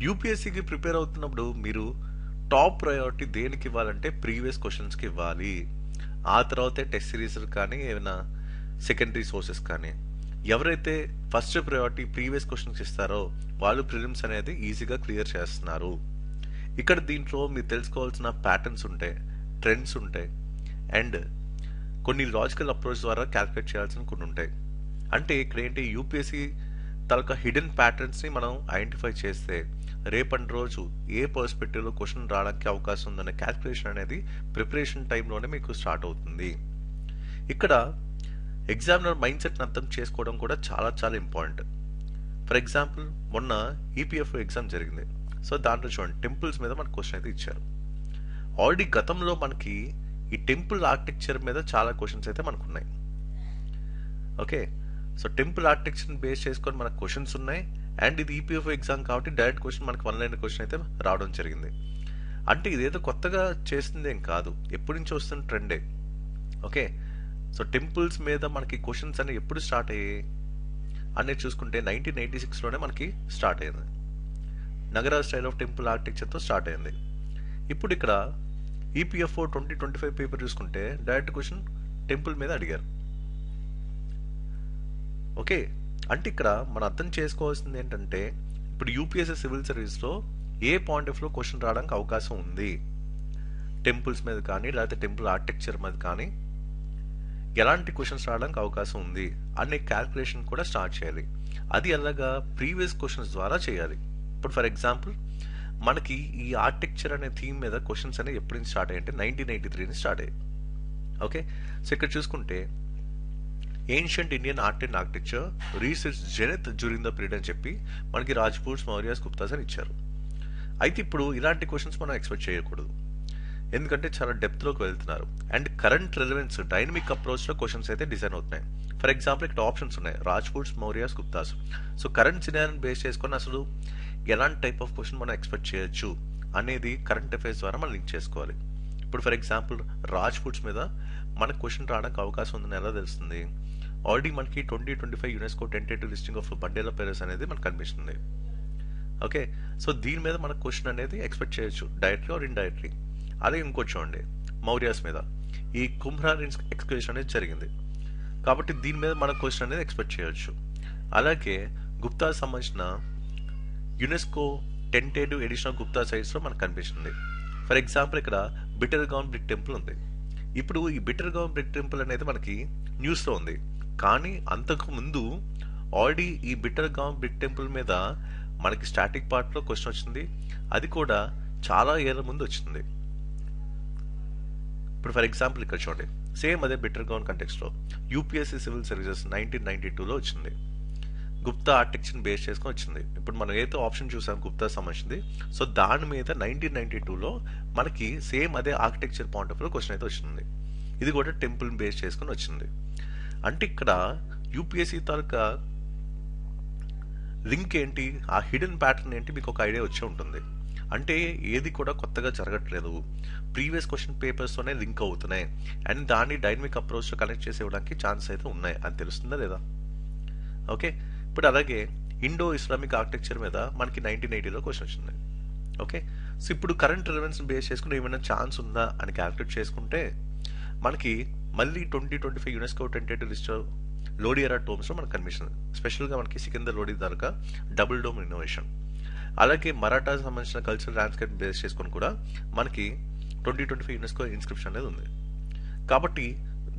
యూపీఎస్సీకి prepare అవుతున్నప్పుడు మీరు top priority దేనికి ఇవ్వాలంటే ప్రీవియస్ క్వశ్చన్స్కి ఇవ్వాలి. ఆ తర్వాతే టెస్ట్ సిరీస్ కానీ ఏమైనా సెకండరీ సోర్సెస్ కానీ. ఎవరైతే ఫస్ట్ ప్రయారిటీ ప్రీవియస్ క్వశ్చన్స్ ఇస్తారో వాళ్ళు ప్రిలిమ్స్ అనేది ఈజీగా క్లియర్ చేస్తున్నారు. ఇక్కడ దీంట్లో మీరు తెలుసుకోవాల్సిన ప్యాటర్న్స్ ఉంటాయి, ట్రెండ్స్ ఉంటాయి, అండ్ కొన్ని లాజికల్ అప్రోచ్ ద్వారా క్యాల్కులేట్ చేయాల్సిన కొన్ని ఉంటాయి. అంటే ఇక్కడ ఏంటి, యూపీఎస్సీ తాలూకా హిడెన్ ప్యాటర్న్స్ని మనం ఐడెంటిఫై చేస్తే రేపటి రోజు ఏ పర్స్పెక్టివ్లో క్వశ్చన్ రావడానికి అవకాశం ఉందనే క్యాల్కులేషన్ అనేది ప్రిపరేషన్ టైంలోనే మీకు స్టార్ట్ అవుతుంది. ఇక్కడ ఎగ్జామినర్ మైండ్ సెట్ని అర్థం చేసుకోవడం కూడా చాలా చాలా ఇంపార్టెంట్. ఫర్ ఎగ్జాంపుల్ మొన్న ఈపీఎఫ్ ఎగ్జామ్ జరిగింది. సో దాంట్లో చూడండి, టెంపుల్స్ మీద మనకు క్వశ్చన్ అయితే ఇచ్చారు. ఆల్రెడీ గతంలో మనకి ఈ టెంపుల్ ఆర్కిటెక్చర్ మీద చాలా క్వశ్చన్స్ అయితే మనకు ఉన్నాయి. ఓకే, సో టెంపుల్ ఆర్కిటెక్చర్ని బేస్ చేసుకొని మనకు క్వశ్చన్స్ ఉన్నాయి. అండ్ ఇది ఈపీఎఫ్ ఎగ్జామ్ కాబట్టి డైరెక్ట్ క్వశ్చన్ మనకు 1 లైన్ క్వశ్చన్ అయితే రావడం జరిగింది. అంటే ఇదేదో కొత్తగా చేస్తుంది ఏం కాదు, ఎప్పటి నుంచి వస్తున్న ట్రెండే. ఓకే, సో టెంపుల్స్ మీద మనకి క్వశ్చన్స్ అనేవి ఎప్పుడు స్టార్ట్ అయ్యాయి అనేది చూసుకుంటే 1986లోనే మనకి స్టార్ట్ అయింది. నగరా స్టైల్ ఆఫ్ టెంపుల్ ఆర్కిటెక్చర్తో స్టార్ట్ అయింది. ఇప్పుడు ఇక్కడ ఈపీఎఫ్ఓ 2025 పేపర్ చూసుకుంటే డైరెక్ట్ క్వశ్చన్ టెంపుల్ మీద అడిగారు. ఓకే, అంటే ఇక్కడ మనం అర్థం చేసుకోవాల్సింది ఏంటంటే ఇప్పుడు యూపీఎస్సీ సివిల్ సర్వీస్లో ఏ పాయింట్ ఆఫ్ లో క్వశ్చన్ రావడానికి అవకాశం ఉంది, టెంపుల్స్ మీద కానీ లేకపోతే టెంపుల్ ఆర్కిటెక్చర్ మీద కానీ ఎలాంటి క్వశ్చన్స్ రావడానికి అవకాశం ఉంది అనే క్యాల్కులేషన్ కూడా స్టార్ట్ చేయాలి. అది అలాగా ప్రీవియస్ క్వశ్చన్స్ ద్వారా చేయాలి. ఇప్పుడు ఫర్ ఎగ్జాంపుల్ మనకి ఈ ఆర్కిటెక్చర్ అనే థీమ్ మీద క్వశ్చన్స్ అనేవి ఎప్పటి నుంచి స్టార్ట్ అయ్యాయంటే 1983 స్టార్ట్ అయ్యాయి. ఓకే, సో ఇక్కడ చూసుకుంటే ancient Indian art and architecture research జెనెత్ during the period అని చెప్పి మనకి రాజ్పూట్స్, మౌర్యాస్, గుప్తాస్ అని ఇచ్చారు. అయితే ఇప్పుడు ఇలాంటి క్వశ్చన్స్ మనం ఎక్స్పెక్ట్ చేయకూడదు, ఎందుకంటే చాలా డెప్త్లోకి వెళ్తున్నారు. And current relevance dynamic అప్రోచ్లో questions అయితే డిజైన్ అవుతున్నాయి. ఫర్ ఎగ్జాంపుల్ ఇక్కడ ఆప్షన్స్ ఉన్నాయి, రాజ్పూట్స్, Mauryas, Gupta's. So current సినారియోని base చేసుకొని అసలు ఎలాంటి టైప్ ఆఫ్ క్వశ్చన్ మనం ఎక్స్పెక్ట్ చేయొచ్చు అనేది కరెంట్ అఫైర్స్ ద్వారా మనం లింక్ చేసుకోవాలి. ఇప్పుడు ఫర్ ఎగ్జాంపుల్ రాజ్పూట్స్ మీద మనకు క్వశ్చన్ రావడానికి అవకాశం ఉందని ఎలా తెలుస్తుంది? ఆల్రెడీ మనకి 2025 యునెస్కో టెంటేటివ్ లిస్టింగ్ ఆఫ్ బండేలా పెరస్ అనేది మనకు కనిపిస్తుంది. ఓకే, సో దీని మీద మనకు క్వశ్చన్ అనేది ఎక్స్పెక్ట్ చేయొచ్చు, డైరెక్ట్లీ ఆర్ ఇండైరెక్ట్లీ. అలాగే ఇంకోటి చూడండి, మౌర్యాస్ మీద ఈ కుంభ్రాన్ ఎక్స్కవేషన్ అనేది జరిగింది కాబట్టి దీని మీద మనకు క్వశ్చన్ అనేది ఎక్స్పెక్ట్ చేయొచ్చు. అలాగే గుప్తాకి సంబంధించిన UNESCO tentative edition of Gupta సైట్స్లో మనకు కనిపిస్తుంది. ఫర్ ఎగ్జాంపుల్ ఇక్కడ బిటర్గాన్ బ్రిక్ టెంపుల్ ఉంది. ఇప్పుడు ఈ బిటర్గాన్ బ్రిక్ టెంపుల్ అనేది మనకి న్యూస్లో ఉంది, కానీ అంతకు ముందు ఆల్రెడీ ఈ బిటర్గాన్ బ్రిక్ టెంపుల్ మీద మనకి స్టాటిక్ పార్ట్లో క్వశ్చన్ వచ్చింది, అది కూడా చాలా ఏళ్ళ ముందు వచ్చింది. ఇప్పుడు ఫర్ ఎగ్జాంపుల్ ఇక్కడ చూడండి, సేమ్ అదే బిటర్గాన్ కంటెక్స్ట్లో యూపీఎస్సీ సివిల్ సర్వీసెస్ 1992లో వచ్చింది, గుప్తా ఆర్కిటెక్చర్ని బేస్ చేసుకొని వచ్చింది. ఇప్పుడు మనం ఏదో ఆప్షన్ చూసాం గుప్తా సంబంధించింది, సో దాని మీద 1992లో మనకి సేమ్ అదే ఆర్కిటెక్చర్ పాయింట్ ఆఫ్ లో క్వశ్చన్ అయితే వచ్చింది. ఇది కూడా టెంపుల్ బేస్ చేసుకొని వచ్చింది. అంటే ఇక్కడ యూపీఎస్సీ తాలూకా లింక్ ఏంటి, ఆ హిడెన్ ప్యాటర్న్ ఏంటి మీకు ఒక ఐడియా వచ్చే ఉంటుంది. అంటే ఏది కూడా కొత్తగా జరగట్లేదు, ప్రీవియస్ క్వశ్చన్ పేపర్స్తోనే లింక్ అవుతున్నాయి అండ్ దాన్ని డైనమిక్ అప్రోచ్తో కనెక్ట్ చేసి ఇవ్వడానికి ఛాన్స్ అయితే ఉన్నాయి అని తెలుస్తుందా లేదా? ఓకే, ఇప్పుడు అలాగే ఇండో ఇస్లామిక్ ఆర్కిటెక్చర్ మీద మనకి 1980లో క్వశ్చన్ వచ్చింది. ఓకే, సో ఇప్పుడు కరెంట్ రిలవెన్స్ బేస్ చేసుకుని ఏమైనా ఛాన్స్ ఉందా అని క్యాల్కులేట్ చేసుకుంటే మనకి మళ్ళీ 2025 యునెస్కో టెంటేటివ్ లిస్ట్ లోడియరా టోమ్స్లో మనకు కనిపిస్తుంది. స్పెషల్గా మనకి సికిందర్ లోడి దర్గా డబుల్ డోమ్ ఇన్నోవేషన్, అలాగే మరాఠా సంబంధించిన కల్చరల్ ల్యాండ్స్కేప్ బేస్ చేసుకొని కూడా మనకి 2025 యునెస్కో ఇన్స్క్రిప్షన్ అనేది ఉంది. కాబట్టి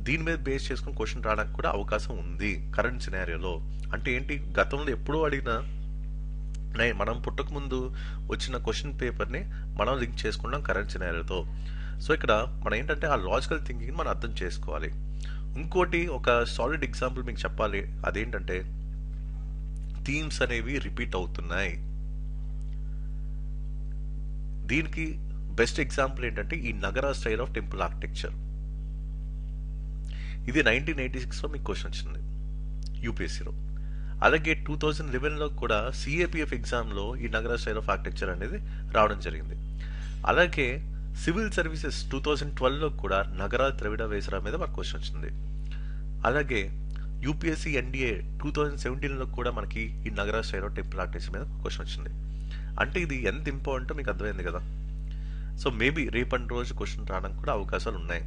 దీని మీద బేస్ చేసుకుని క్వశ్చన్ రావడానికి కూడా అవకాశం ఉంది కరెంట్ సినారియోలో. అంటే ఏంటి, గతంలో ఎప్పుడూ అడిగిన మనం పుట్టక ముందు వచ్చిన క్వశ్చన్ పేపర్ని మనం లింక్ చేసుకుంటాం కరెంట్ సినారియోతో. సో ఇక్కడ మనం ఏంటంటే ఆ లాజికల్ థింకింగ్ మనం అర్థం చేసుకోవాలి. ఇంకోటి ఒక సాలిడ్ ఎగ్జాంపుల్ మీకు చెప్పాలి, అదేంటంటే థీమ్స్ అనేవి రిపీట్ అవుతున్నాయి. దీనికి బెస్ట్ ఎగ్జాంపుల్ ఏంటంటే ఈ నగరా స్టైల్ ఆఫ్ టెంపుల్ ఆర్కిటెక్చర్. ఇది 1986లో మీకు క్వశ్చన్ వచ్చింది యూపీఎస్సీలో. అలాగే 2011లో కూడా సిఏపిఎఫ్ ఎగ్జామ్లో ఈ నగరా స్టైల్ ఆఫ్ ఆర్కిటెక్చర్ అనేది రావడం జరిగింది. అలాగే సివిల్ సర్వీసెస్ 2012లో కూడా నగరా ద్రవిడ వేసరా మీద మనకు క్వశ్చన్ వచ్చింది. అలాగే యూపీఎస్సీ ఎన్డీఏ 2017లో కూడా మనకి ఈ నగరా స్టైల్ ఆఫ్ టెంపుల్ ఆర్కిటెక్చర్ మీద క్వశ్చన్ వచ్చింది. అంటే ఇది ఎంత ఇంపార్టెంటో మీకు అర్థమైంది కదా. సో మేబీ రేపటి రోజు క్వశ్చన్ రావడానికి కూడా అవకాశాలు ఉన్నాయి.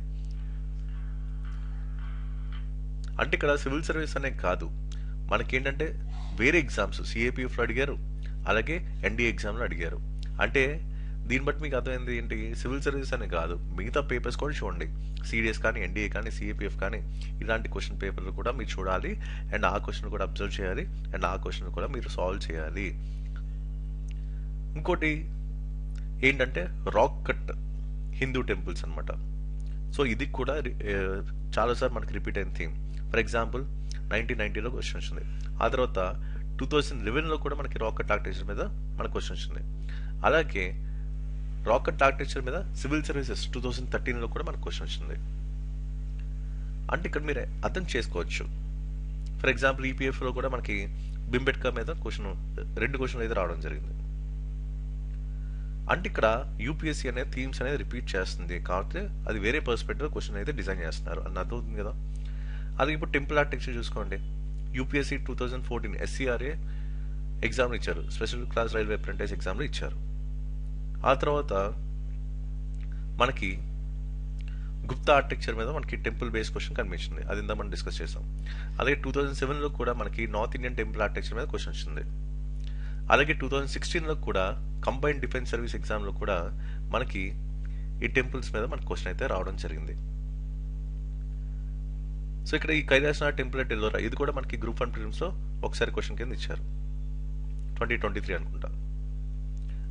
అంటే ఇక్కడ సివిల్ సర్వీస్ అనే కాదు, మనకేంటంటే వేరే ఎగ్జామ్స్ సిఏపిఎఫ్లో అడిగారు, అలాగే ఎన్డీఏ ఎగ్జామ్లో అడిగారు. అంటే దీన్ని బట్టి మీకు అర్థమైంది ఏంటి, సివిల్ సర్వీస్ అనే కాదు, మిగతా పేపర్స్ కూడా చూడండి. సిడిఎస్ కానీ, ఎన్డీఏ కానీ, సిఏపిఎఫ్ కానీ, ఇలాంటి క్వశ్చన్ పేపర్లు కూడా మీరు చూడాలి. అండ్ ఆ క్వశ్చన్ కూడా అబ్జర్వ్ చేయాలి, అండ్ ఆ క్వశ్చన్ కూడా మీరు సాల్వ్ చేయాలి. ఇంకోటి ఏంటంటే రాక్ కట్ హిందూ టెంపుల్స్ అనమాట. సో ఇది కూడా చాలాసార్లు మనకి రిపీట్ అయిన థీమ్. ఫర్ ఎగ్జాంపుల్ 1990లో క్వశ్చన్ వచ్చింది. ఆ తర్వాత 2011లో కూడా మనకి రాకెట్ ఆర్కిటెక్చర్ మీద మనకు క్వశ్చన్ వచ్చింది. అలాగే రాకెట్ ఆర్కిటెక్చర్ మీద సివిల్ సర్వీసెస్ 2013లో కూడా మనకు క్వశ్చన్ వచ్చింది. అంటే ఇక్కడ మీరు అర్థం చేసుకోవచ్చు. ఫర్ ఎగ్జాంపుల్ ఈపీఎఫ్లో కూడా మనకి బింబెట్కా మీద క్వశ్చన్, 2 క్వశ్చన్లు అయితే రావడం జరిగింది. అంటే ఇక్కడ యూపీఎస్సీ అనే థీమ్స్ అనేది రిపీట్ చేస్తుంది కాబట్టి అది వేరే పర్స్పెక్టివ్ క్వశ్చన్ అయితే డిజైన్ చేస్తున్నారు అని అర్థమవుతుంది కదా. అది ఇప్పుడు టెంపుల్ ఆర్కిటెక్చర్ చూసుకోండి. యూపీఎస్సీ 2014 ఎస్సీఆర్ఏ ఎగ్జామ్లు ఇచ్చారు, స్పెషల్ క్లాస్ రైల్వే అప్రెంటిస్ ఎగ్జామ్లు ఇచ్చారు. ఆ తర్వాత మనకి గుప్తా ఆర్కిటెక్చర్ మీద మనకి టెంపుల్ బేస్ క్వశ్చన్ కనిపించింది, అది ఇందా మనం డిస్కస్ చేసాం. అలాగే 2007లో కూడా మనకి నార్త్ ఇండియన్ టెంపుల్ ఆర్కిటెక్చర్ మీద క్వశ్చన్ వచ్చింది. అలాగే 2016లో కూడా కంబైన్డ్ డిఫెన్స్ సర్వీస్ ఎగ్జామ్లో కూడా మనకి ఈ టెంపుల్స్ మీద మనకి క్వశ్చన్ అయితే రావడం జరిగింది. సో ఇక్కడ ఈ కైలాసనాథ్ టెంపుల్ అట్ ఎల్లోరా, ఇది కూడా మనకి గ్రూప్ 1 ప్రిలిమ్స్లో ఒకసారి క్వశ్చన్ కింద ఇచ్చారు, 2023 అనుకుంటా.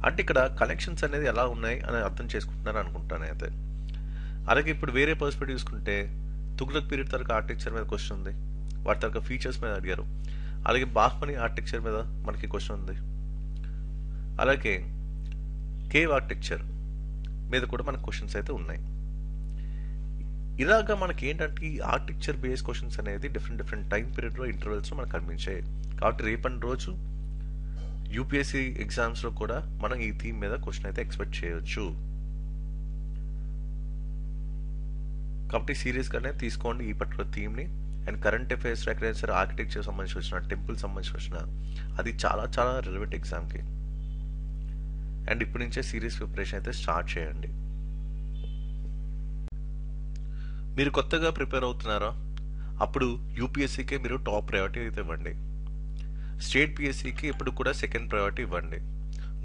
అంటే ఇక్కడ కనెక్షన్స్ అనేది ఎలా ఉన్నాయి అని అర్థం చేసుకుంటున్నాను అనుకుంటాను అయితే. అలాగే ఇప్పుడు వేరే పర్స్పెక్టివ్ చూసుకుంటే తుగ్లక్ పీరియడ్ తరగతి ఆర్కిటెక్చర్ మీద క్వశ్చన్ ఉంది, వాటి తరగతి ఫీచర్స్ మీద అడిగారు. అలాగే బాహ్మని ఆర్కిటెక్చర్ మీద మనకి క్వశ్చన్ ఉంది. అలాగే కేవ్ ఆర్కిటెక్చర్ మీద కూడా మనకు క్వశ్చన్స్ అయితే ఉన్నాయి. ఇలాగా మనకి ఏంటంటే ఈ ఆర్కిటెక్చర్ బేస్ క్వశ్చన్స్ అనేది డిఫరెంట్ టైం పీరియడ్లో ఇంటర్వెల్స్లో మనకు కనిపించాయి. కాబట్టి రేపటి రోజు యూపీఎస్సీ ఎగ్జామ్స్లో కూడా మనం ఈ థీమ్ మీద క్వశ్చన్ అయితే ఎక్స్పెక్ట్ చేయొచ్చు. కాబట్టి సీరియస్గానే తీసుకోండి ఈ పర్టికులర్ థీమ్ని. అండ్ కరెంట్ అఫైర్స్ ఎక్కడైనా సరే ఆర్కిటెక్చర్ సంబంధించి వచ్చిన, టెంపుల్ సంబంధించి వచ్చిన, అది చాలా చాలా రిలవెంట్ ఎగ్జామ్కి. అండ్ ఇప్పటి నుంచే సీరియస్ ప్రిపరేషన్ అయితే స్టార్ట్ చేయండి. మీరు కొత్తగా ప్రిపేర్ అవుతున్నారా, అప్పుడు యూపీఎస్సీకే మీరు టాప్ ప్రయారిటీ అయితే ఇవ్వండి. స్టేట్ పిఎస్సికి ఎప్పుడు కూడా సెకండ్ ప్రయారిటీ ఇవ్వండి.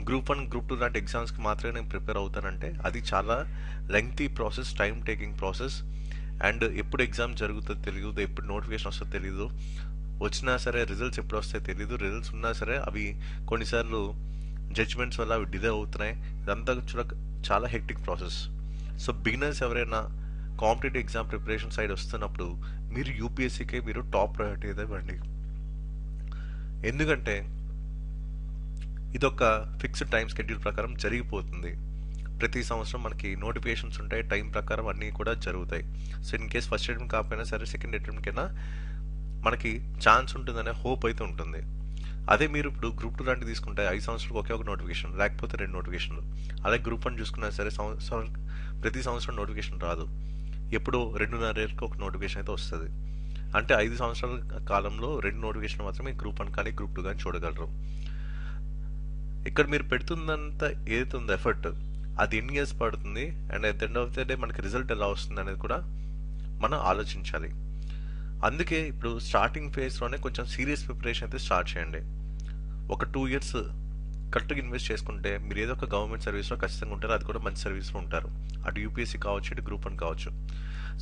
గ్రూప్ 1, గ్రూప్ 2 లాంటి ఎగ్జామ్స్కి మాత్రమే నేను ప్రిపేర్ అవుతానంటే అది చాలా lengthy process, time taking process. And ఎప్పుడు ఎగ్జామ్ జరుగుతుందో తెలియదు, ఎప్పుడు నోటిఫికేషన్ వస్తుందో తెలియదు, వచ్చినా సరే రిజల్ట్స్ ఎప్పుడు వస్తాయో తెలియదు, రిజల్ట్స్ ఉన్నా సరే అవి కొన్నిసార్లు జడ్జ్మెంట్స్ వల్ల అవి డిలే అవుతున్నాయి. ఇదంతా చాలా హెక్టిక్ ప్రాసెస్. సో బిగినర్స్ ఎవరైనా కాంపిటేటివ్ ఎగ్జామ్ ప్రిపరేషన్ సైడ్ వస్తున్నప్పుడు మీరు యూపీఎస్సీకే మీరు టాప్ ప్రయారిటీ అయితే ఇవ్వండి. ఎందుకంటే ఇదొక ఫిక్స్డ్ టైం షెడ్యూల్ ప్రకారం జరిగిపోతుంది. ప్రతి సంవత్సరం మనకి నోటిఫికేషన్స్ ఉంటాయి, టైం ప్రకారం అన్నీ కూడా జరుగుతాయి. So in case first attempt కాకపోయినా సరే సెకండ్ అటెంప్ట్ కైనా మనకి ఛాన్స్ ఉంటుందనే హోప్ అయితే ఉంటుంది. అదే మీరు ఇప్పుడు గ్రూప్ 2 లాంటివి తీసుకుంటే 5 సంవత్సరాలకు ఒకే ఒక నోటిఫికేషన్, లేకపోతే 2 నోటిఫికేషన్లు. అలాగే గ్రూప్ 1 చూసుకున్నా సరే ప్రతి సంవత్సరం నోటిఫికేషన్ రాదు, ఎప్పుడో 2.5 ఏళ్ళకి ఒక నోటిఫికేషన్ అయితే వస్తుంది. అంటే 5 సంవత్సరాల కాలంలో 2 నోటిఫికేషన్ మాత్రమే గ్రూప్ 1 కానీ గ్రూప్ 2 కానీ చూడగలరు. ఇక్కడ మీరు పెడుతుందంతా ఏదైతే ఉందో ఎఫర్ట్, అది ఎన్ని ఇయర్స్ పడుతుంది and at the end of the day మనకి రిజల్ట్ ఎలా వస్తుంది అనేది కూడా మనం ఆలోచించాలి. అందుకే ఇప్పుడు స్టార్టింగ్ ఫేజ్లోనే కొంచెం సీరియస్ ప్రిపరేషన్ అయితే స్టార్ట్ చేయండి. ఒక 2 ఇయర్స్ కరెక్ట్గా ఇన్వెస్ట్ చేసుకుంటే మీరు ఏదో ఒక గవర్నమెంట్ సర్వీస్లో ఖచ్చితంగా ఉంటారు, అది కూడా మంచి సర్వీస్లో ఉంటారు. అటు యూపీఎస్సీ కావచ్చు, ఇటు గ్రూప్ 1 కావచ్చు.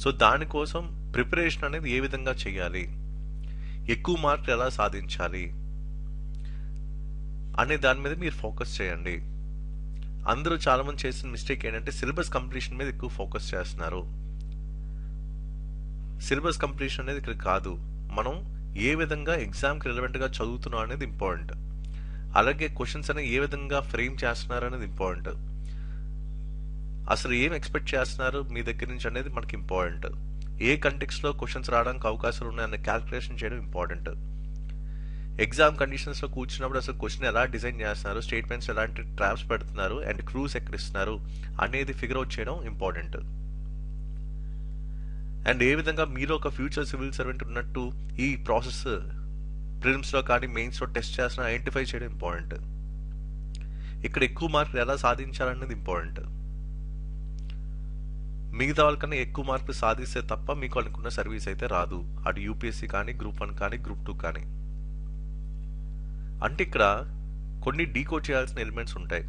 సో దానికోసం ప్రిపరేషన్ అనేది ఏ విధంగా చేయాలి, ఎక్కువ మార్కులు ఎలా సాధించాలి అనే దాని మీద మీరు ఫోకస్ చేయండి. అందరూ చాలామంది చేసిన మిస్టేక్ ఏంటంటే సిలబస్ కంప్లీషన్ మీద ఎక్కువ ఫోకస్ చేస్తున్నారు. సిలబస్ కంప్లీషన్ అనేది ఇక్కడ కాదు, మనం ఏ విధంగా ఎగ్జామ్కి రిలవెంట్గా చదువుతున్నాం అనేది ఇంపార్టెంట్. అలాగే క్వశ్చన్స్ అనేవి ఏ విధంగా ఫ్రేమ్ చేస్తున్నారు అనేది ఇంపార్టెంట్. అసలు ఏం ఎక్స్పెక్ట్ చేస్తున్నారు మీ దగ్గర నుంచి అనేది మనకి ఇంపార్టెంట్. ఏ కంటెక్స్లో క్వశ్చన్స్ రావడానికి అవకాశాలు ఉన్నాయన్న క్యాల్కులేషన్ చేయడం ఇంపార్టెంట్. ఎగ్జామ్ కండిషన్స్లో కూర్చున్నప్పుడు అసలు క్వశ్చన్ ఎలా డిజైన్ చేస్తున్నారు, స్టేట్మెంట్స్ ఎలాంటి ట్రాప్స్ పెడుతున్నారు అండ్ క్రూస్ ఎక్కడ ఇస్తున్నారు అనేది ఫిగర్ అవుట్ చేయడం ఇంపార్టెంట్. అండ్ ఏ విధంగా మీరు ఒక ఫ్యూచర్ సివిల్ సర్వెంట్ ఉన్నట్టు ఈ ప్రాసెస్ ప్రిలిమ్స్లో కానీ మెయిన్స్లో టెస్ట్ చేస్తున్న ఐడెంటిఫై చేయడం ఇంపార్టెంట్. ఇక్కడ ఎక్కువ మార్కులు ఎలా సాధించాలనేది ఇంపార్టెంట్. మిగతా వాళ్ళకన్నా ఎక్కువ మార్కులు సాధిస్తే తప్ప మీకు అనుకున్న సర్వీస్ అయితే రాదు, అటు యూపీఎస్సీ కానీ, గ్రూప్ 1 కానీ, గ్రూప్ 2 కానీ. అంటే ఇక్కడ కొన్ని డీకోడ్ చేయాల్సిన ఎలిమెంట్స్ ఉంటాయి.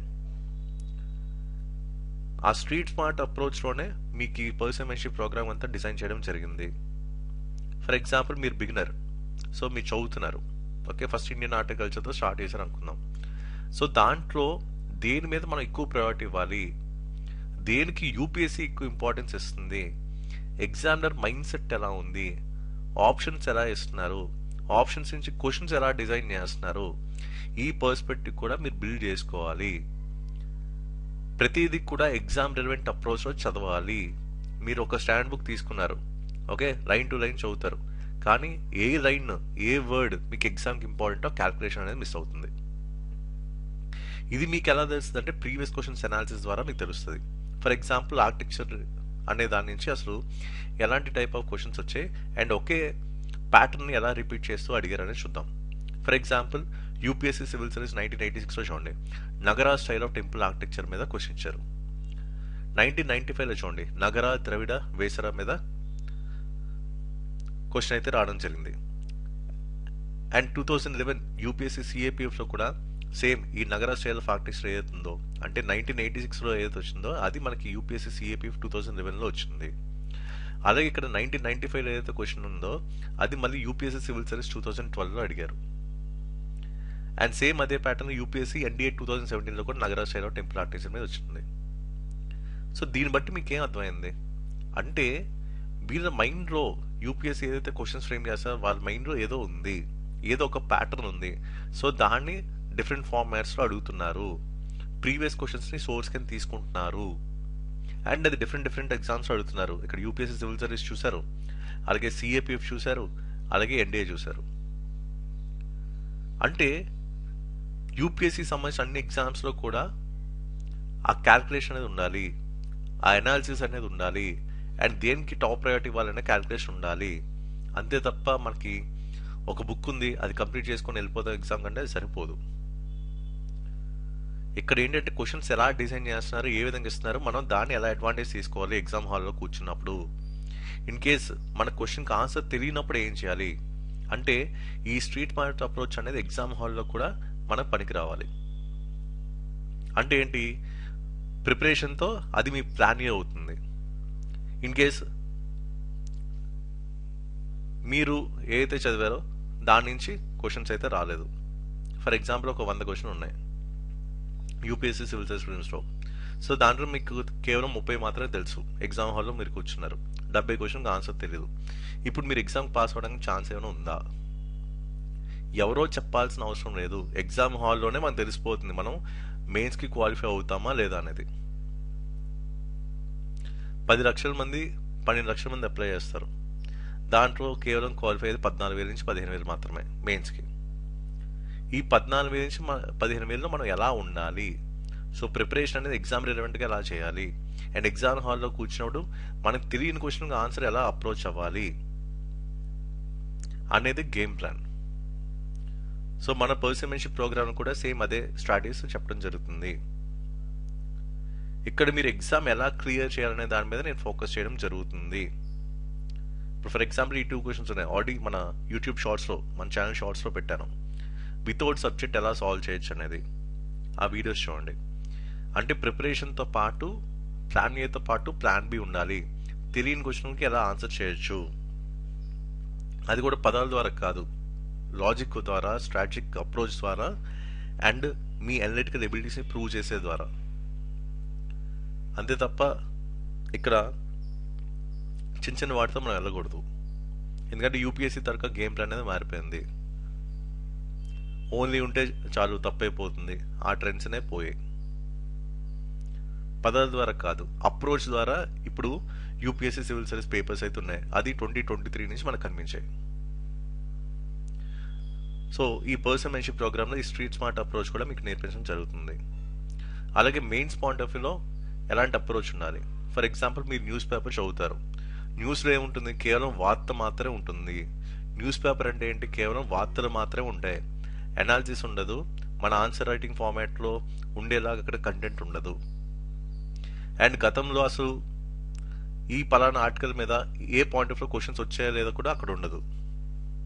ఆ స్ట్రీట్ స్మార్ట్ అప్రోచ్లోనే మీకు ఈ పర్సన్మెంషిప్ ప్రోగ్రామ్ అంతా డిజైన్ చేయడం జరిగింది. ఫర్ ఎగ్జాంపుల్ మీరు బిగినర్, సో మీరు చదువుతున్నారు, ఓకే, ఫస్ట్ ఇండియన్ హార్టికల్చర్తో స్టార్ట్ చేశారు అనుకుందాం. సో దాంట్లో దేని మీద మనం ఎక్కువ ప్రయారిటీ ఇవ్వాలి, దేనికి యూపీఎస్సీ ఎక్కువ ఇంపార్టెన్స్ ఇస్తుంది, ఎగ్జామినర్ మైండ్ సెట్ ఎలా ఉంది, ఆప్షన్స్ ఎలా ఇస్తున్నారు, ఆప్షన్స్ నుంచి క్వశ్చన్స్ ఎలా డిజైన్ చేస్తున్నారు, ఈ పర్స్పెక్టివ్ కూడా మీరు బిల్డ్ చేసుకోవాలి. ప్రతిదీ కూడా ఎగ్జామ్ రిలవెంట్ అప్రోచ్లో చదవాలి. మీరు ఒక స్టాండ్ బుక్ తీసుకున్నారు, ఓకే, లైన్ టు లైన్ చదువుతారు, కానీ ఏ లైన్ ఏ వర్డ్ మీకు ఎగ్జామ్కి ఇంపార్టెంటో క్యాల్కులేషన్ అనేది మిస్ అవుతుంది. ఇది మీకు ఎలా తెలుస్తుంది అంటే ప్రీవియస్ క్వశ్చన్స్ అనాలిసిస్ ద్వారా మీకు తెలుస్తుంది. ఫర్ ఎగ్జాంపుల్ ఆర్కిటెక్చర్ అనే దాని నుంచి అసలు ఎలాంటి టైప్ ఆఫ్ క్వశ్చన్స్ వచ్చాయి అండ్ ఒకే ప్యాటర్న్ ఎలా రిపీట్ చేస్తూ అడిగారని చూద్దాం. For example UPSC civil service 1986లో చూడండి, నగరా స్టైల్ ఆఫ్ టెంపుల్ ఆర్కిటెక్చర్ మీద క్వశ్చన్ ఇచ్చారు. 1995లో చూడండి, నగర ద్రవిడ వేసర మీద క్వశ్చన్ అయితే రావడం జరిగింది. అండ్ 2011 యూపీఎస్సీ సిఏపిఎఫ్లో కూడా సేమ్ ఈ నగర స్టైల్ ఆఫ్ ఆర్కిటెక్చర్ ఏదైతే ఉందో, అంటే 1986లో ఏదైతే వచ్చిందో అది మనకి యూపీఎస్సీ సిఏపిఎఫ్ 2011లో వచ్చింది. అలాగే ఇక్కడ 1995లో ఏదైతే క్వశ్చన్ ఉందో అది మళ్ళీ యూపీఎస్సీ సివిల్ సర్వీస్ 2012లో అడిగారు. అండ్ సేమ్ అదే ప్యాటర్న్ యూపీఎస్సీ ఎన్డీఏ 2017లో కూడా నగర స్టైల్ ఆఫ్ టెంపుల్ ఆర్కిటెక్చర్ మీద వచ్చింది. సో దీన్ని బట్టి మీకు ఏం అర్థమైంది అంటే వీళ్ళ మైండ్లో యూపీఎస్సీ ఏదైతే క్వశ్చన్స్ ఫ్రేమ్ చేస్తారో వాళ్ళ మైండ్లో ఏదో ఉంది, ఏదో ఒక ప్యాటర్న్ ఉంది. సో దాన్ని డిఫరెంట్ ఫార్మాట్స్లో అడుగుతున్నారు, ప్రీవియస్ క్వశ్చన్స్ని సోర్స్ కింద తీసుకుంటున్నారు అండ్ అది డిఫరెంట్ ఎగ్జామ్స్ అడుగుతున్నారు. ఇక్కడ యూపీఎస్సీ సివిల్ సర్వీస్ చూశారు, అలాగే సిఏపిఎఫ్ చూశారు, అలాగే ఎన్డీఏ చూశారు. అంటే యూపీఎస్సీ సంబంధించిన అన్ని ఎగ్జామ్స్లో కూడా ఆ క్యాల్కులేషన్ అనేది ఉండాలి, ఆ అనాలిసిస్ అనేది ఉండాలి అండ్ దేనికి టాప్ ప్రయారిటీ ఇవ్వాలనే క్యాల్కులేషన్ ఉండాలి. అంతే తప్ప మనకి ఒక బుక్ ఉంది అది కంప్లీట్ చేసుకొని వెళ్ళిపోతాం ఎగ్జామ్ కంటే అది సరిపోదు. ఇక్కడ ఏంటంటే క్వశ్చన్స్ ఎలా డిజైన్ చేస్తున్నారు, ఏ విధంగా ఇస్తున్నారు, మనం దాన్ని ఎలా అడ్వాంటేజ్ తీసుకోవాలి ఎగ్జామ్ హాల్లో కూర్చున్నప్పుడు. ఇన్ కేస్ మన క్వశ్చన్కి ఆన్సర్ తెలియనప్పుడు ఏం చేయాలి అంటే ఈ స్ట్రీట్ స్మార్ట్ అప్రోచ్ అనేది ఎగ్జామ్ హాల్లో కూడా మనకు పనికి రావాలి. అంటే ఏంటి, ప్రిపరేషన్తో అది మీ ప్లాన్ అవుతుంది. ఇన్ కేస్ మీరు ఏదైతే చదివారో దాని నుంచి క్వశ్చన్స్ అయితే రాలేదు, ఫర్ ఎగ్జాంపుల్ ఒక 100 క్వశ్చన్ ఉన్నాయి యూపీఎస్సీ సివిల్ సర్వీస్ ప్రిలిమ్స్లో. సో దాంట్లో మీకు కేవలం 30 మాత్రమే తెలుసు, ఎగ్జామ్ హాల్లో మీరు కూర్చున్నారు, 70 క్వశ్చన్కి ఆన్సర్ తెలియదు. ఇప్పుడు మీరు ఎగ్జామ్ పాస్ అవ్వడానికి ఛాన్స్ ఏమైనా ఉందా? ఎవరో చెప్పాల్సిన అవసరం లేదు, ఎగ్జామ్ హాల్లోనే మనకు తెలిసిపోతుంది మనం మెయిన్స్కి క్వాలిఫై అవుతామా లేదా అనేది. 10 లక్షల మంది 12 లక్షల మంది అప్లై చేస్తారు, దాంట్లో కేవలం క్వాలిఫై అయ్యేది 14,000 నుంచి 15,000 మాత్రమే మెయిన్స్కి. ఈ 14,000 నుంచి 15,000లో మనం ఎలా ఉండాలి, సో ప్రిపరేషన్ అనేది ఎగ్జామ్ రిలవెంట్గా ఎలా చేయాలి అండ్ ఎగ్జామ్ హాల్లో కూర్చున్నప్పుడు మనకు తెలియని క్వశ్చన్కి ఆన్సర్ ఎలా అప్రోచ్ అవ్వాలి అనేది గేమ్ ప్లాన్. సో మన పర్సన్మెంషిప్ ప్రోగ్రామ్ కూడా సేమ్ అదే స్ట్రాటజీస్ చెప్పడం జరుగుతుంది. ఇక్కడ మీరు ఎగ్జామ్ ఎలా క్లియర్ చేయాలనే దాని మీద నేను ఫోకస్ చేయడం జరుగుతుంది. ఇప్పుడు ఫర్ ఎగ్జాంపుల్ ఈ 2 క్వశ్చన్స్ ఉన్నాయి, ఆల్రెడీ మన యూట్యూబ్ షార్ట్స్లో మన ఛానల్ షార్ట్స్లో పెట్టాను, వితౌట్ సబ్జెక్ట్ ఎలా సాల్వ్ చేయొచ్చు అనేది. ఆ వీడియోస్ చూడండి. అంటే ప్రిపరేషన్తో పాటు ప్లాన్ ఏతో పాటు ప్లాన్ బి ఉండాలి, తెలియని క్వశ్చన్కి ఎలా ఆన్సర్ చేయొచ్చు, అది కూడా పదాల ద్వారా కాదు, లాజిక్ ద్వారా, స్ట్రాటజిక్ అప్రోచ్ ద్వారా అండ్ మీ అనలిటికల్ ఎబిలిటీస్ని ప్రూవ్ చేసే ద్వారా. అంతే తప్ప ఇక్కడ చిన్న వాటితో మనం వెళ్ళకూడదు, ఎందుకంటే యూపీఎస్సీ తరక గేమ్ ప్లాన్ అనేది మారిపోయింది. ఓన్లీ ఉంటే చాలు తప్పైపోతుంది, ఆ ట్రెండ్స్నే పోయాయి. పదాల ద్వారా కాదు, అప్రోచ్ ద్వారా ఇప్పుడు యూపీఎస్సీ సివిల్ సర్వీస్ పేపర్స్ అయితే ఉన్నాయి, అది 2023 నుంచి మనకు కనిపించాయి. సో ఈ పర్సన్మెంషిప్ ప్రోగ్రామ్లో ఈ స్ట్రీట్ స్మార్ట్ అప్రోచ్ కూడా మీకు నేర్పించడం జరుగుతుంది. అలాగే మెయిన్స్ పాయింట్ ఆఫ్ వ్యూలో ఎలాంటి అప్రోచ్ ఉండాలి. ఫర్ ఎగ్జాంపుల్ మీరు న్యూస్ పేపర్ చదువుతారు, న్యూస్లో ఏముంటుంది, కేవలం వార్త మాత్రమే ఉంటుంది. న్యూస్ పేపర్ అంటే ఏంటి, కేవలం వార్తలు మాత్రమే ఉంటాయి, అనాలిసిస్ ఉండదు, మన ఆన్సర్ రైటింగ్ ఫార్మాట్లో ఉండేలాగా అక్కడ కంటెంట్ ఉండదు. అండ్ గతంలో అసలు ఈ పలానా ఆర్టికల్ మీద ఏ పాయింట్ ఆఫ్ లో క్వశ్చన్స్ వచ్చాయో లేదో కూడా అక్కడ ఉండదు.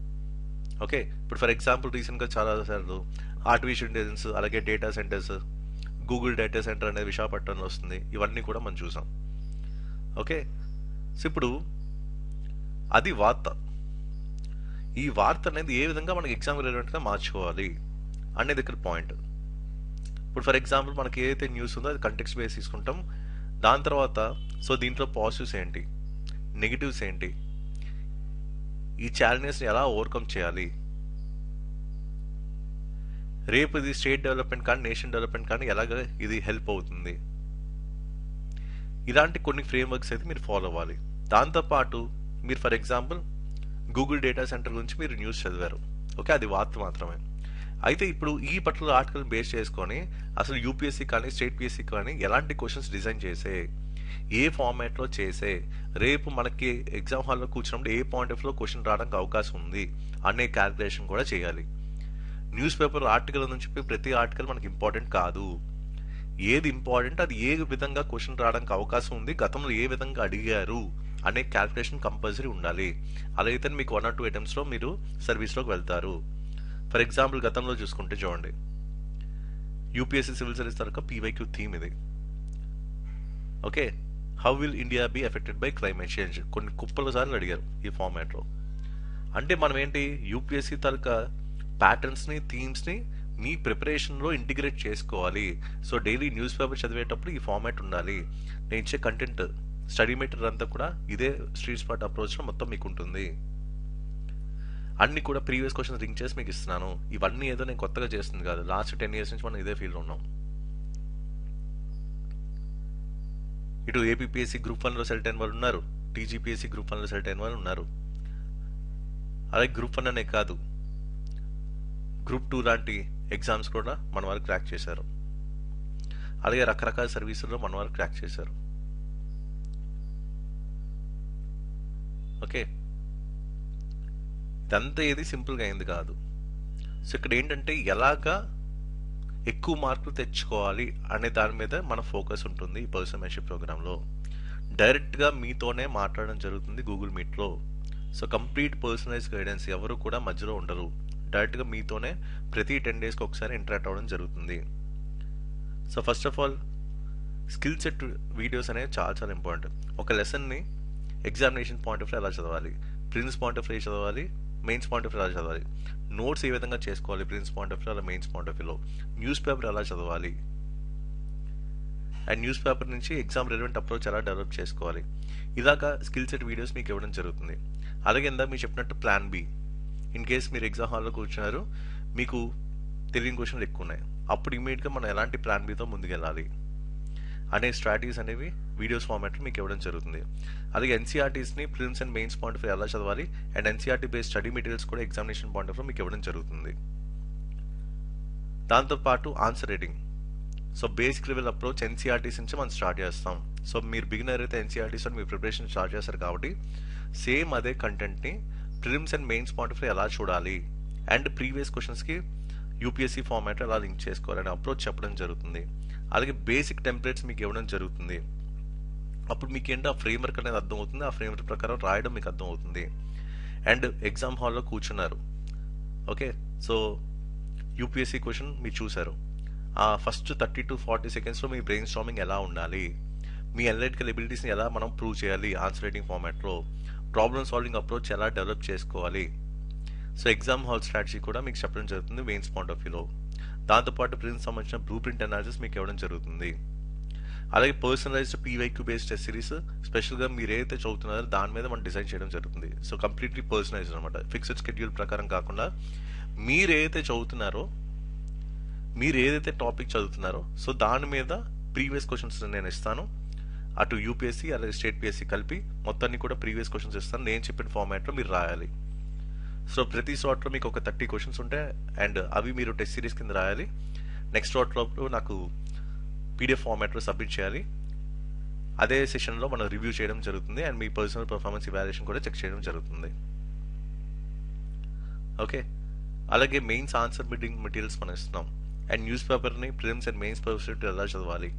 ఓకే, ఇప్పుడు ఫర్ ఎగ్జాంపుల్ రీసెంట్గా చాలా సార్లు ఆర్టిఫిషియల్ ఇంటెలిజెన్స్, అలాగే data centres, Google data centre అనేది విశాఖపట్నంలో వస్తుంది, ఇవన్నీ కూడా మనం చూసాం. ఓకే, సో ఇప్పుడు అది వార్త. ఈ వార్త అనేది ఏ విధంగా మనకి ఎగ్జామ్ రిలవెంట్గా మార్చుకోవాలి అనేది ఇక్కడ పాయింట్. ఇప్పుడు ఫర్ ఎగ్జాంపుల్ మనకి ఏదైతే న్యూస్ ఉందో అది కంటెక్స్ట్ బేస్ తీసుకుంటాం. దాని తర్వాత సో దీంట్లో పాజిటివ్స్ ఏంటి, నెగిటివ్స్ ఏంటి, ఈ ఛాలెంజెస్ని ఎలా ఓవర్కమ్ చేయాలి, రేపు ఇది స్టేట్ డెవలప్మెంట్ కానీ నేషన్ డెవలప్మెంట్ కానీ ఎలాగ ఇది హెల్ప్ అవుతుంది, ఇలాంటి కొన్ని ఫ్రేమ్వర్క్స్ అయితే మీరు ఫాలో అవ్వాలి. దాంతోపాటు మీరు for example Google data centre గురించి మీరు న్యూస్ చదివారు, ఓకే, అది వార్త మాత్రమే. అయితే ఇప్పుడు ఈ పర్టికులర్ ఆర్టికల్ బేస్ చేసుకొని అసలు యూపీఎస్సీ కానీ స్టేట్ పిఎస్సీ కానీ ఎలాంటి క్వశ్చన్స్ డిజైన్ చేసే, ఏ ఫార్మాట్లో చేసే, రేపు మనకి ఎగ్జామ్ హాల్లో కూర్చున్నప్పుడు ఏ పాయింట్ ఆఫ్ లో క్వశ్చన్ రావడానికి అవకాశం ఉంది అనే క్యాల్కులేషన్ కూడా చేయాలి. న్యూస్ పేపర్ ఆర్టికల్ నుంచి ప్రతి ఆర్టికల్ మనకి ఇంపార్టెంట్ కాదు. ఏది ఇంపార్టెంట్, అది ఏ విధంగా క్వశ్చన్ రావడానికి అవకాశం ఉంది, గతంలో ఏ విధంగా అడిగారు అనే క్యాల్కులేషన్ కంపల్సరీ ఉండాలి. అలా అయితే మీకు 1 or 2 అటెంప్ట్స్లో మీరు సర్వీస్లోకి వెళ్తారు. ఫర్ ఎగ్జాంపుల్ గతంలో చూసుకుంటే చూడండి, UPSC civil service తరక PYQ theme ఇది. Okay, how will India be affected by climate change, కొన్ని కుప్పల సార్లు అడిగారు ఈ ఫార్మాట్లో. అంటే మనం ఏంటి, యూపీఎస్సీ తరక ప్యాటర్న్స్ని, థీమ్స్ని మీ ప్రిపరేషన్లో ఇంటిగ్రేట్ చేసుకోవాలి. సో డైలీ న్యూస్ పేపర్ చదివేటప్పుడు ఈ ఫార్మాట్ ఉండాలి. నేను ఇచ్చే కంటెంట్, స్టడీ మెటీరియల్ అంతా కూడా ఇదే స్ట్రీట్ స్పాట్ అప్రోచ్లో మొత్తం మీకు ఉంటుంది. అన్ని కూడా ప్రీవియస్ క్వశ్చన్స్ రింక్ చేసి మీకు ఇస్తున్నాను. ఇవన్నీ ఏదో నేను కొత్తగా చేస్తుంది కాదు, లాస్ట్ 10 years నుంచి మనం ఇదే ఫీల్డ్లో ఉన్నాం. ఇటు ఏపీపీఎస్సీ గ్రూప్ 1లో సెలెక్ట్ అయిన వాళ్ళు ఉన్నారు, టీజీపీఎస్సీ గ్రూప్ 1లో సెలెక్ట్ అయిన వాళ్ళు ఉన్నారు. అలాగే గ్రూప్ 1 అనే కాదు, గ్రూప్ 2 లాంటి ఎగ్జామ్స్ కూడా మన వారు క్రాక్ చేశారు. అలాగే రకరకాల సర్వీసుల్లో మన వారు క్రాక్ చేశారు. ఓకే, ఇదంతా ఏది సింపుల్గా అయింది కాదు. సో ఇక్కడ ఏంటంటే ఎలాగా ఎక్కువ మార్కులు తెచ్చుకోవాలి అనే దాని మీద మన ఫోకస్ ఉంటుంది ఈ పర్సనల్ మెంటర్షిప్ ప్రోగ్రాంలో. డైరెక్ట్గా మీతోనే మాట్లాడడం జరుగుతుంది గూగుల్ మీట్లో. సో కంప్లీట్ పర్సనలైజ్ గైడెన్స్, ఎవరు కూడా మధ్యలో ఉండరు. డైరెక్ట్గా మీతోనే ప్రతి 10 daysకి ఒకసారి ఇంటరాక్ట్ అవ్వడం జరుగుతుంది. So first of all skill set videos అనేవి చాలా చాలా ఇంపార్టెంట్. ఒక లెసన్ని ఎగ్జామినేషన్ పాయింట్ ఆఫ్ వ్యూ ఎలా చదవాలి, ప్రిలిమ్స్ పాయింట్ ఆఫ్ వ్యూ చదవాలి, మెయిన్స్ పాయింట్ ఆఫ్ వ్యూ ఎలా చదవాలి, నోట్స్ ఏ విధంగా చేసుకోవాలి ప్రిలిమ్స్ పాయింట్ ఆఫ్ వ్యూ అలా మెయిన్స్ పాయింట్ ఆఫ్ వ్యూలో, న్యూస్ పేపర్ ఎలా చదవాలి, అండ్ న్యూస్ పేపర్ నుంచి ఎగ్జామ్ రిలవెంట్ అప్రోచ్ ఎలా డెవలప్ చేసుకోవాలి, ఇలాగా స్కిల్ సెట్ వీడియోస్ మీకు ఇవ్వడం జరుగుతుంది. అలాగే ఇందాక మీరు చెప్పినట్టు ప్లాన్ బి, ఇన్ కేస్ మీరు ఎగ్జామ్ హాల్లో కూర్చున్నారు, మీకు తెలియని క్వశ్చన్లు ఎక్కువ ఉన్నాయి, అప్పుడు ఇమీడియట్గా మనం ఎలాంటి ప్లాన్ బితో ముందుకెళ్ళాలి అనే స్ట్రాటజీస్ అనేవి వీడియోస్ ఫార్మాట్లో మీకు ఇవ్వడం జరుగుతుంది. అలాగే ఎన్సీఆర్టీస్ని prelims and mains point of view ఎలా చదవాలి, and NCERT based study materials కూడా ఎగ్జామినేషన్ పాయింట్ ఆఫ్ వ్యూ మీకు ఇవ్వడం జరుగుతుంది. దాంతోపాటు answer writing, so basic level approach NCERTs నుంచి మనం స్టార్ట్ చేస్తాం. సో మీరు బిగినర్ అయితే ఎన్సీఆర్టీస్ మీరు ప్రిపరేషన్ స్టార్ట్ చేస్తారు కాబట్టి సేమ్ అదే కంటెంట్ని prelims and mains point of view ఎలా చూడాలి, అండ్ ప్రీవియస్ క్వశ్చన్స్కి యూపీఎస్సీ ఫార్మాట్లో ఎలా లింక్ చేసుకోవాలని అప్రోచ్ చెప్పడం జరుగుతుంది. అలాగే బేసిక్ టెంప్లెట్స్ మీకు ఇవ్వడం జరుగుతుంది. అప్పుడు మీకు ఏంటో ఆ ఫ్రేమ్వర్క్ అనేది అర్థం అవుతుంది, ఆ ఫ్రేమ్వర్క్ ప్రకారం రాయడం మీకు అర్థం అవుతుంది. అండ్ ఎగ్జామ్ హాల్లో కూర్చున్నారు, ఓకే, సో యూపీఎస్సీ క్వశ్చన్ మీరు చూసారు, ఆ first 30 to 40 secondsలో me brain storming ఎలా ఉండాలి, మీ అనలిటికల్ ఎబిలిటీస్ని ఎలా మనం ప్రూవ్ చేయాలి ఆన్సర్ రైటింగ్ ఫార్మాట్లో, ప్రాబ్లమ్ సాల్వింగ్ అప్రోచ్ ఎలా డెవలప్ చేసుకోవాలి. సో ఎగ్జామ్ హాల్ స్ట్రాటజీ కూడా మీకు చెప్పడం జరుగుతుంది మెయిన్స్ పాయింట్ ఆఫ్ వ్యూలో. దాంతోపాటు ప్రిలిమ్స్ సంబంధించిన బ్లూ ప్రింట్ అనాలిసిస్ మీకు ఇవ్వడం జరుగుతుంది. అలాగే personalized PYQ based test series స్పెషల్గా మీరు ఏదైతే చదువుతున్నారో దాని మీద మనం డిజైన్ చేయడం జరుగుతుంది. సో కంప్లీట్లీ పర్సనలైజ్డ్ అనమాట, ఫిక్స్డ్ షెడ్యూల్ ప్రకారం కాకుండా మీరు ఏదైతే చదువుతున్నారో, మీరు ఏదైతే టాపిక్ చదువుతున్నారో సో దాని మీద ప్రీవియస్ క్వశ్చన్స్ నేను ఇస్తాను. అటు యూపీఎస్సీ అలాగే స్టేట్ పిఎస్సీ కలిపి మొత్తాన్ని కూడా ప్రీవియస్ క్వశ్చన్స్ ఇస్తాను, నేను చెప్పిన ఫార్మాట్లో మీరు రాయాలి. సో ప్రతి స్లాట్లో మీకు ఒక 30 క్వశ్చన్స్ ఉంటాయి, అండ్ అవి మీరు టెస్ట్ సిరీస్ కింద రాయాలి. నెక్స్ట్ స్లాట్లో నాకు పీడిఎఫ్ ఫార్మాట్లో సబ్మిట్ చేయాలి. అదే సెషన్లో మనం రివ్యూ చేయడం జరుగుతుంది, and me personal performance evaluation కూడా చెక్ చేయడం జరుగుతుంది. ఓకే, అలాగే మెయిన్స్ ఆన్సర్ బిల్డింగ్ మెటీరియల్స్ మనం ఇస్తున్నాం. అండ్ న్యూస్ పేపర్ని ప్రిలిమ్స్ అండ్ మెయిన్స్ పర్స్పెక్టివ్ ఎలా చదవాలి,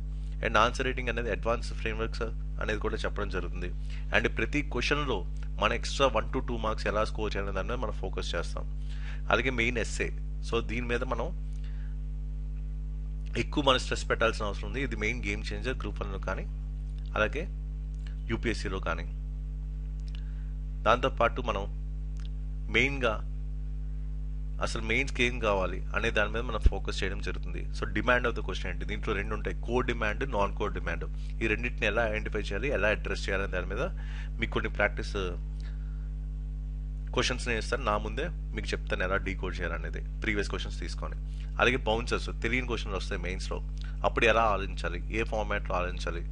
అండ్ ఆన్సర్ రైటింగ్ అనేది అడ్వాన్స్ ఫ్రేమ్వర్క్స్ అనేది కూడా చెప్పడం జరుగుతుంది. అండ్ ప్రతి క్వశ్చన్లో మన ఎక్స్ట్రా 1 to 2 మార్క్స్ ఎలా స్కోర్ చేయాలనే దాని మీద మనం ఫోకస్ చేస్తాం. అలాగే మెయిన్ ఎస్సే, సో దీని మీద మనం ఎక్కువ మనం స్ట్రెస్ పెట్టాల్సిన అవసరం ఉంది. ఇది మెయిన్ గేమ్ చేంజర్ గ్రూప్ 1లో కానీ అలాగే యూపీఎస్సీలో కానీ. దాంతోపాటు మనం మెయిన్గా అసలు మెయిన్స్కి ఏం కావాలి అనే దాని మీద మనం ఫోకస్ చేయడం జరుగుతుంది. So demand of the question ఏంటి, దీంట్లో 2 ఉంటాయి, core demand, non core demand. ఈ రెండింటిని ఎలా ఐడెంటిఫై చేయాలి, ఎలా అడ్రస్ చేయాలనే దాని మీద మీకు కొన్ని ప్రాక్టీస్ క్వశ్చన్స్ని ఇస్తాను, నా ముందే మీకు చెప్తాను ఎలా డీకోడ్ చేయాలనేది ప్రీవియస్ క్వశ్చన్స్ తీసుకొని. అలాగే బౌన్సర్స్, తెలియని క్వశ్చన్లు వస్తాయి మెయిన్స్లో, అప్పుడు ఎలా ఆలోచించాలి, ఏ ఫార్మాట్లో ఆలోచించాలి,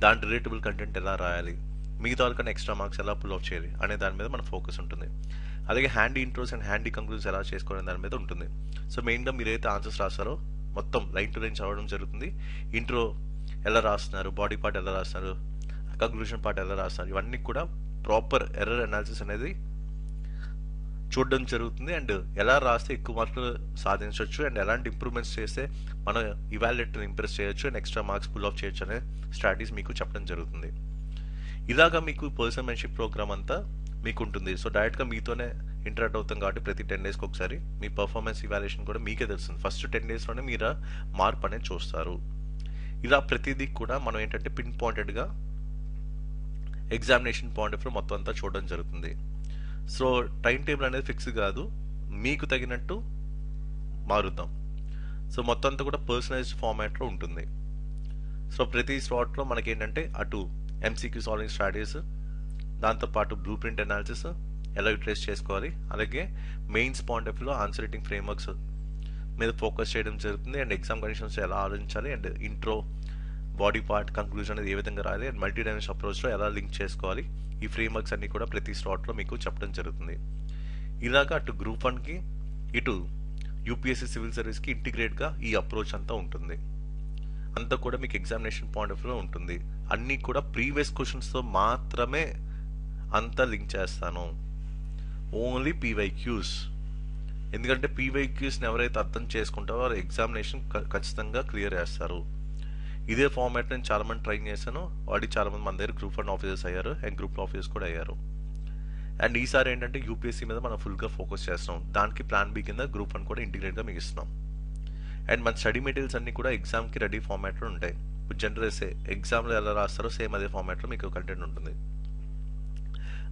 దాని రిలేటబుల్ కంటెంట్ ఎలా రాయాలి, మిగతా వాళ్ళకన్నా ఎక్స్ట్రా మార్క్స్ ఎలా పుల్ ఆఫ్ చేయాలి అనే దాని మీద మన ఫోకస్ ఉంటుంది. అలాగే handy intros and handy conclusions ఎలా చేసుకోవాలనే దాని మీద ఉంటుంది. సో మెయిన్గా మీరైతే ఆన్సర్స్ రాస్తారో మొత్తం లైన్ టు లైన్ చదవడం జరుగుతుంది. ఇంట్రో ఎలా రాస్తున్నారు, బాడీ పార్ట్ ఎలా రాస్తున్నారు, కంక్లూజన్ పార్ట్ ఎలా రాస్తున్నారు, ఇవన్నీ కూడా ప్రాపర్ ఎర్రర్ అనాలిసిస్ అనేది చూడడం జరుగుతుంది. అండ్ ఎలా రాస్తే ఎక్కువ మార్కులు సాధించవచ్చు, అండ్ ఎలాంటి ఇంప్రూవ్మెంట్స్ చేస్తే మనం ఇవాల్యుయేటర్ని ఇంప్రెస్ చేయొచ్చు and extra marks pull off చేయొచ్చు అనే స్ట్రాటజీస్ మీకు చెప్పడం జరుగుతుంది. ఇలాగా మీకు పర్సనల్ మెంటర్షిప్ ప్రోగ్రామ్ అంతా మీకు ఉంటుంది. సో డైరెక్ట్గా మీతోనే ఇంటరాక్ట్ అవుతాం కాబట్టి ప్రతి 10 daysకి ఒకసారి మీ పర్ఫార్మెన్స్ ఇవాల్యుయేషన్ కూడా మీకే తెలుస్తుంది. ఫస్ట్ 10 daysలోనే మీరు మార్పు అనేది చూస్తారు. ఇలా ప్రతిదీ కూడా మనం ఏంటంటే pin పాయింటెడ్గా examination point of view మొత్తం అంతా చూడడం జరుగుతుంది. సో టైం టేబుల్ అనేది ఫిక్స్ కాదు, మీకు తగినట్టు మారుద్దాం. సో మొత్తం అంతా కూడా పర్సనలైజ్డ్ ఫార్మాట్లో ఉంటుంది. సో ప్రతి స్లాట్లో మనకి ఏంటంటే అటు ఎంసీక్యూ సాల్వింగ్ స్ట్రాటజీస్, దాంతోపాటు బ్లూ ప్రింట్ అనాలిసిస్ ఎలా యూటిలైజ్ చేసుకోవాలి, అలాగే మెయిన్స్ పాయింట్ ఆఫ్ వ్యూలో ఆన్సర్ రైటింగ్ ఫ్రేమ్వర్క్స్ మీద ఫోకస్ చేయడం జరుగుతుంది. అండ్ ఎగ్జామ్ కండిషన్స్ ఎలా ఆలోచించాలి, and intro, body part, conclusion అనేది ఏ విధంగా రాయాలి, అండ్ మల్టీ డైమెన్షన్ అప్రోచ్లో ఎలా లింక్ చేసుకోవాలి, ఈ ఫ్రేమ్వర్క్స్ అన్ని కూడా ప్రతి స్లాట్లో మీకు చెప్పడం జరుగుతుంది. ఇలాగా అటు గ్రూప్ 1కి ఇటు యూపీఎస్సీ సివిల్ సర్వీస్కి ఇంటిగ్రేట్గా ఈ అప్రోచ్ అంతా ఉంటుంది. అంతా కూడా మీకు ఎగ్జామినేషన్ పాయింట్ ఆఫ్ వ్యూలో ఉంటుంది. అన్నీ కూడా ప్రీవియస్ క్వశ్చన్స్తో మాత్రమే అంతా లింక్ చేస్తాను, ఓన్లీ పీవైక్యూస్. ఎందుకంటే పీవైక్యూస్ని ఎవరైతే అర్థం చేసుకుంటారో వారు ఎగ్జామినేషన్ ఖచ్చితంగా క్లియర్ చేస్తారు. ఇదే ఫార్మాట్ నేను చాలామంది ట్రై చేశాను, వాడి చాలామంది మన దగ్గర గ్రూప్ 1 ఆఫీసర్స్ అయ్యారు అండ్ గ్రూప్ 2 ఆఫీసర్స్ కూడా అయ్యారు. అండ్ ఈసారి ఏంటంటే యూపీఎస్సీ మీద మనం ఫుల్గా ఫోకస్ చేస్తున్నాం. దానికి ప్లాన్ బి కింద గ్రూప్ 1 కూడా ఇంటిగ్రేట్గా మీకు ఇస్తున్నాం. అండ్ మన స్టడీ మెటీరియల్స్ అన్నీ కూడా ఎగ్జామ్కి రెడీ ఫార్మాట్లో ఉంటాయి. ఇప్పుడు జనరల్ ఎస్సే ఎగ్జామ్లో ఎలా రాస్తారో సేమ్ అదే ఫార్మాట్లో మీకు కంటెంట్ ఉంటుంది.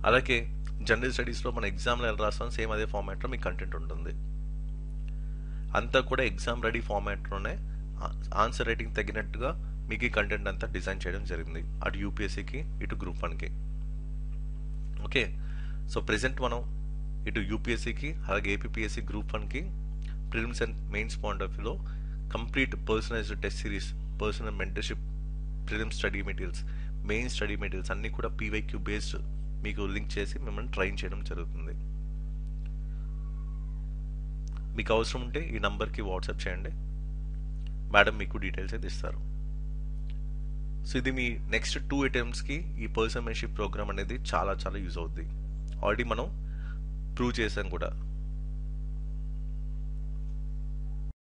అలాగే జనరల్ స్టడీస్లో మన ఎగ్జామ్లో ఎలా రాస్తాం సేమ్ అదే ఫార్మాట్లో మీకు కంటెంట్ ఉంటుంది. అంతా కూడా ఎగ్జామ్ రెడీ ఫార్మాట్లోనే ఆన్సర్ రైటింగ్ తగినట్టుగా మీకు ఈ కంటెంట్ అంతా డిజైన్ చేయడం జరిగింది, అటు యూపీఎస్సీకి ఇటు గ్రూప్ 1కి. ఓకే, సో ప్రెసెంట్ మనం ఇటు యూపీఎస్సీకి అలాగే ఏపీపీఎస్సీ గ్రూప్ 1కి prelims and mains point of వ్యూలో complete personalised test series, personal mentorship, prelims study materials, main study materials అన్నీ కూడా పీవైక్యూ బేస్డ్ మీకు లింక్ చేసి మిమ్మల్ని ట్రైన్ చేయడం జరుగుతుంది. మీకు అవసరం ఉంటే ఈ నంబర్కి వాట్సాప్ చేయండి, మేడం మీకు డీటెయిల్స్ అయితే ఇస్తారు. సో ఇది మీ నెక్స్ట్ 2 అటెంప్ట్స్కి ఈ పర్సనల్ మెంటర్షిప్ ప్రోగ్రామ్ అనేది చాలా చాలా యూజ్ అవుద్ది. ఆల్రెడీ మనం ప్రూవ్ చేసాం కూడా,